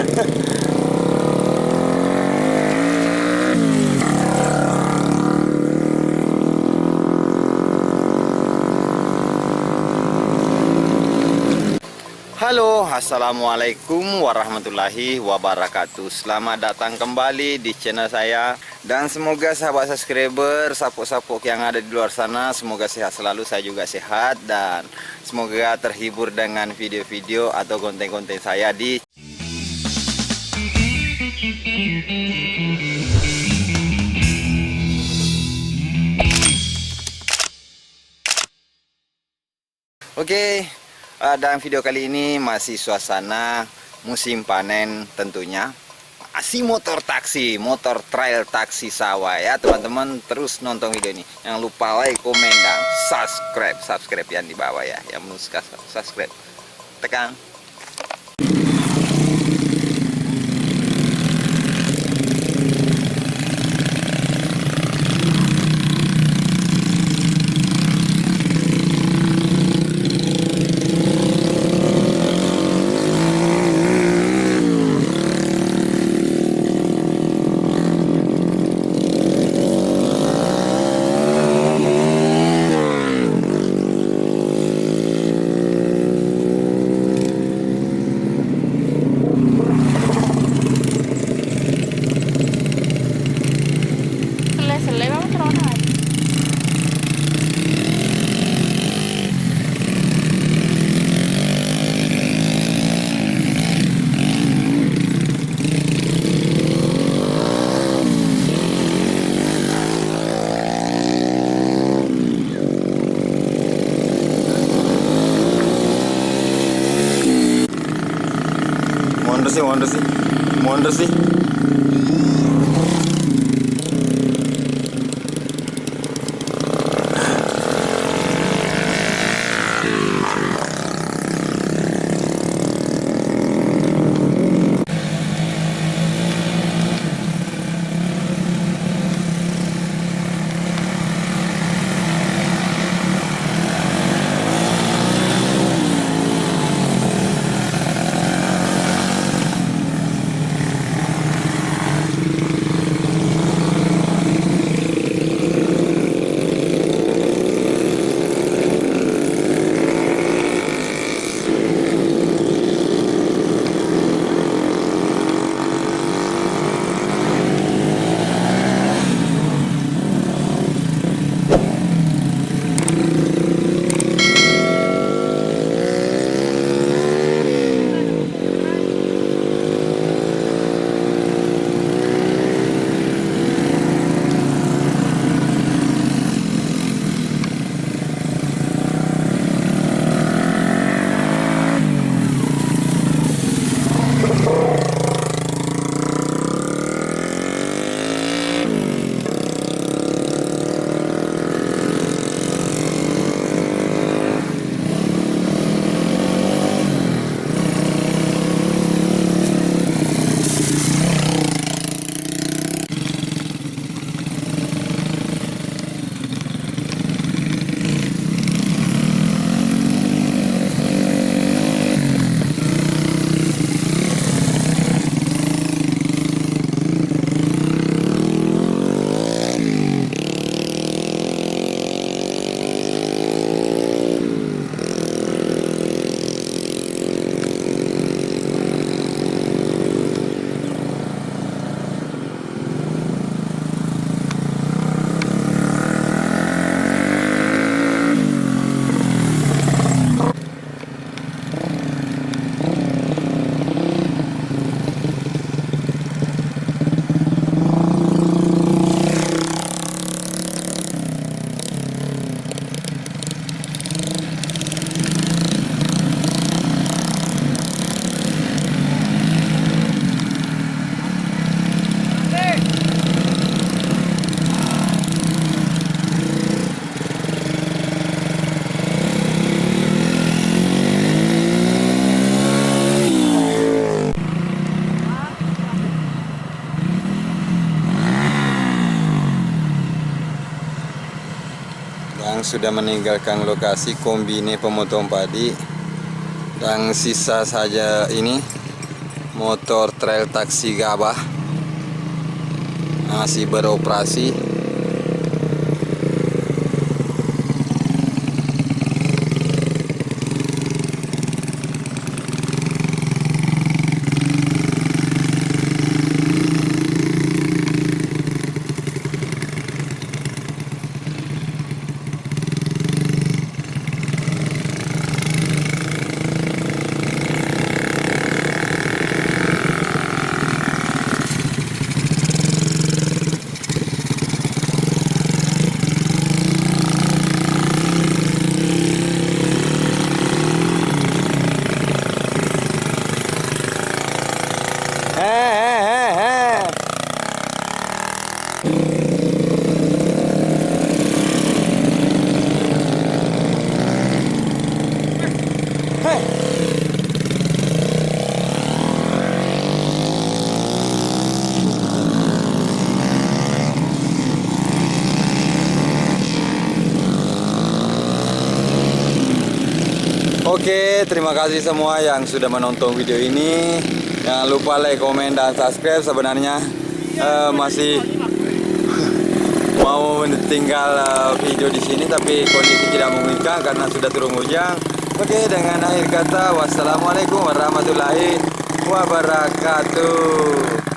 Halo, assalamualaikum warahmatullahi wabarakatuh. Selamat datang kembali di channel saya. Dan semoga sahabat subscriber, sapuk-sapuk yang ada di luar sana, semoga sehat selalu, saya juga sehat. Dan semoga terhibur dengan video-video atau konten-konten saya di Oke. Dan video kali ini masih suasana musim panen tentunya. Masih motor taksi, motor trail taksi sawah ya teman-teman. Terus nonton video ini. Jangan lupa like, komen, dan subscribe yang di bawah ya. Yang belum subscribe, tekan. Mundur sih. Sudah meninggalkan lokasi kombine pemotong padi, dan sisa saja ini motor trail taksi Gabah masih beroperasi. Oke, terima kasih semua yang sudah menonton video ini. Jangan lupa like, komen, dan subscribe. Sebenarnya masih mau tinggal video di sini, tapi kondisi tidak memungkinkan karena sudah turun hujan. Oke, dengan akhir kata, wassalamualaikum warahmatullahi wabarakatuh.